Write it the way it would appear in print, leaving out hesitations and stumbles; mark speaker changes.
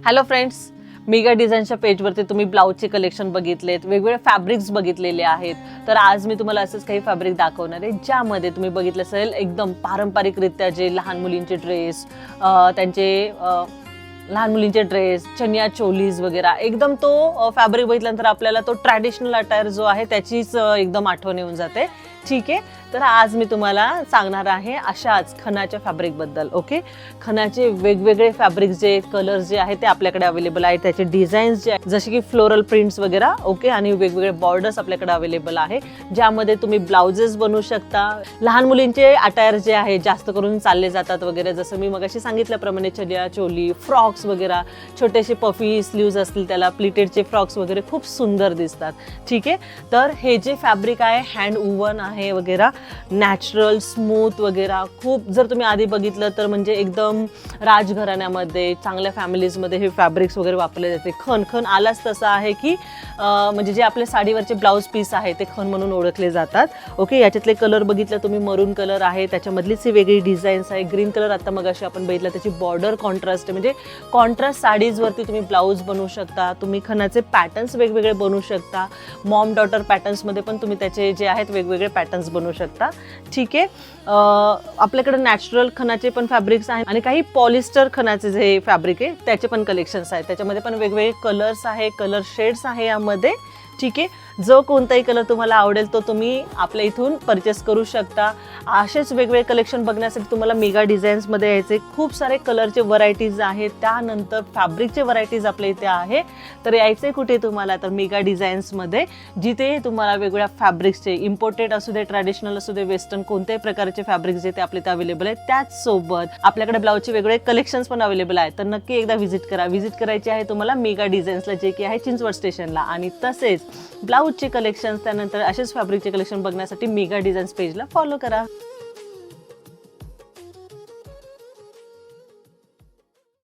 Speaker 1: Hello friends, mega डिझाईनच्या पेजवरती तुम्ही ब्लाऊजचे कलेक्शन बघितलेत, वेगवेगळे फॅब्रिक्स बघितलेले आहेत. तर आज मी तुम्हाला असंच काही फॅब्रिक दाखवणार आहे ज्यामध्ये तुम्ही बघितलं असेल एकदम पारंपरिकरित्या जे लहान मुलींचे ड्रेस, लहान मुलींचे ड्रेस, चनिया चोलीज वगैरे एकदम तो फॅब्रिक बघितल्यानंतर आपल्याला तो ट्रॅडिशनल अटायर जो आहे त्याचीच एकदम आठवण येऊन जाते. ठीक आहे, तर आज मी तुम्हाला सांगणार आहे अशाच खणाच्या फॅब्रिकबद्दल. ओके, खणाचे वेगवेगळे फॅब्रिक जे कलर्स जे आहेत ते आपल्याकडे अवेलेबल आहेत. त्याचे डिझाईन्स जे आहेत जसे की फ्लोरल प्रिंट्स वगैरे. ओके, आणि वेगवेगळे बॉर्डर्स आपल्याकडे अवेलेबल आहे ज्यामध्ये तुम्ही ब्लाउजेस बनवू शकता. लहान मुलींचे अटायर जे आहे जास्त करून चालले जातात वगैरे, जसं मी मगाशी सांगितल्याप्रमाणे चनिया चोली, फ्रॉक्स वगैरे, छोटेसे पफी स्लीव्ज असतील त्याला, प्लिटेडचे फ्रॉक्स वगैरे खूप सुंदर दिसतात. ठीक आहे, तर हे जे फॅब्रिक आहे हँड वूवन आहे वगैरे, नॅचरल स्मूथ वगैरे. खूप जर तुम्ही आधी बघितलं तर म्हणजे एकदम राजघराण्यामध्ये चांगल्या फॅमिलीजमध्ये हे फॅब्रिक्स वगैरे वापरले जाते. खण आलाच तसं आहे की म्हणजे जे आपले साडीवरचे ब्लाऊज पीस आहे ते खण म्हणून ओळखले जातात. ओके, याच्यातले कलर बघितलं तुम्ही, मरून कलर आहे, त्याच्यामधलीच ही वेगळी डिझाईन्स आहे. ग्रीन कलर आता मग अशी आपण बघितलं, त्याची बॉर्डर कॉन्ट्रास्ट आहे, म्हणजे कॉन्ट्रास्ट साडीजवरती तुम्ही ब्लाऊज बनवू शकता. तुम्ही खणाचे पॅटर्न्स वेगवेगळे बनवू शकता. मॉम डॉटर पॅटर्न्समध्ये पण तुम्ही त्याचे जे आहेत वेगवेगळे पॅटर्न्स बनवू शकता. ठीक आहे, आपल्याकडे नॅचरल खणाचे पण फॅब्रिक्स आहेत आणि काही पॉलिस्टर खणाचे जे फॅब्रिक आहे त्याचे पण कलेक्शन्स आहेत. त्याच्यामध्ये पण वेगवेगळे कलर्स आहे, कलर शेड्स आहे यामध्ये. ठीक आहे, जो कोणताही कलर तुम्हाला आवडेल तो तुम्ही आपल्या इथून परचेस करू शकता. असेच वेगवेगळे कलेक्शन बघण्यासाठी तुम्हाला मेगा डिझाईन्समध्ये यायचे. खूप सारे कलरचे व्हरायटीज आहेत, त्यानंतर फॅब्रिकचे व्हरायटीज आपल्या इथे आहे. तर यायचे कुठे तुम्हाला, तर मेगा डिझाईन्समध्ये, जिथे तुम्हाला वेगवेगळ्या फॅब्रिक्सचे, इम्पोर्टेड असू दे, ट्रॅडिशनल असू दे, वेस्टर्न, कोणत्याही प्रकारचे फॅब्रिक्स जे ते आपल्या इथे अवेलेबल आहेत. त्याचसोबत आपल्याकडे ब्लाऊजचे वेगवेगळे कलेक्शन्स पण अवेलेबल आहेत. तर नक्की एकदा व्हिजिट करा. व्हिजिट करायची आहे तुम्हाला मेगा डिझाईन्सला, जे की आहे चिंचवड स्टेशनला. आणि तसेच ब्लाऊजचे कलेक्शन्स, त्यानंतर असेच फॅब्रिकचे कलेक्शन बघण्यासाठी मेगा डिझाईन्स पेजला फॉलो करा.